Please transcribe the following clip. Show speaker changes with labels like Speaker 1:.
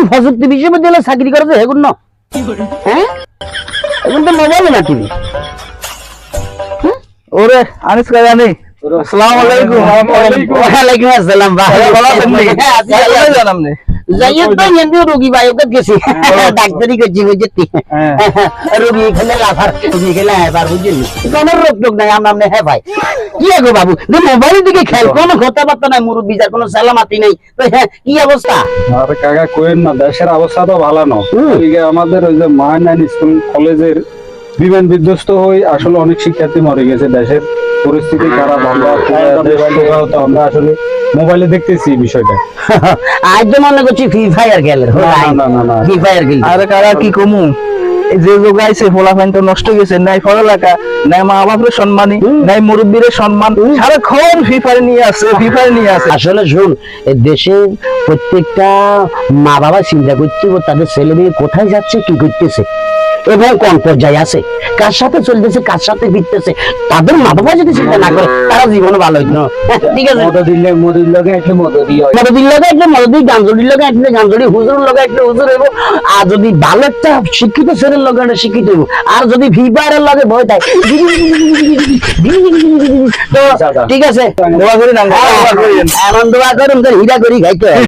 Speaker 1: প্রযুক্তি বিশ্ববিদ্যালয়ে চাকরি করে হেগুন ন হ্যাঁ এখন তো মোবাইল না টিভি
Speaker 2: ওরে আনিস কাকা জানি আসসালামু আলাইকুম
Speaker 1: ওয়ালাইকুম আসসালাম ভাই
Speaker 2: ভালো আছেন নি জানাম নে
Speaker 1: যাইয়ে তো এমনি রোগী ভাই ওকে গেছি ডাক্তারি করছি বুঝছি রোগী এখানে লাফার রোগী এখানে এবার বুঝলি কোনো রোগ টোক নাই আমরা হ্যাঁ ভাই কি গো বাবু মোবাইল দিকে খেল কোনো কথাবার্তা নাই মুরব্বী যার কোনো সালামাতি নেই তো হ্যাঁ কি অবস্থা
Speaker 3: আরে কাকা কোয়েন না দেশের অবস্থা তো ভালো না ওইদিকে আমাদের ওই যে মাইনান স্কুল কলেজের বিমান বিধ্বস্ত হয়ে আসলে অনেক শিক্ষার্থী মরে গেছে দেশের পরিস্থিতি খারাপ আমরা আসলে মোবাইলে দেখতেছি বিষয়টা
Speaker 1: আজ তো মনে করছি ফ্রি ফায়ার গেল ফ্রি ফায়ার গেল
Speaker 2: আরে কাকা কি কমু যে যোগাইছে ফলাফাইন তো নষ্ট গেছে নাই পড়ালেখা নাই মা বাপের সম্মানী নাই মুরব্বীর সম্মান সারাক্ষণ ফিফারে নিয়ে আছে
Speaker 1: আসলে শুন দেশের প্রত্যেকটা মা বাবা চিন্তা করতে তাদের ছেলে মেয়ে কোথায় যাচ্ছে কি করতেছে এবং কোন পর্যায়ে আছে কার সাথে চলতেছে কার সাথে ফিরতেছে তাদের মা বাবা যদি চিন্তা না করে তারা জীবনে ভালো হইতো না ঠিক আছে মধুর লগে একটা গাঞ্জলির লগে একটা গাঞ্জলি হুজুরের লগে একটা হুজুর হইব আর যদি ভালো একটা শিক্ষিত ছেলের লগে একটা শিক্ষিত হইব আর যদি ভিপারের লগে ভয় থাকে তো ঠিক আছে আনন্দ করুন হীরা করি খাইতে হয়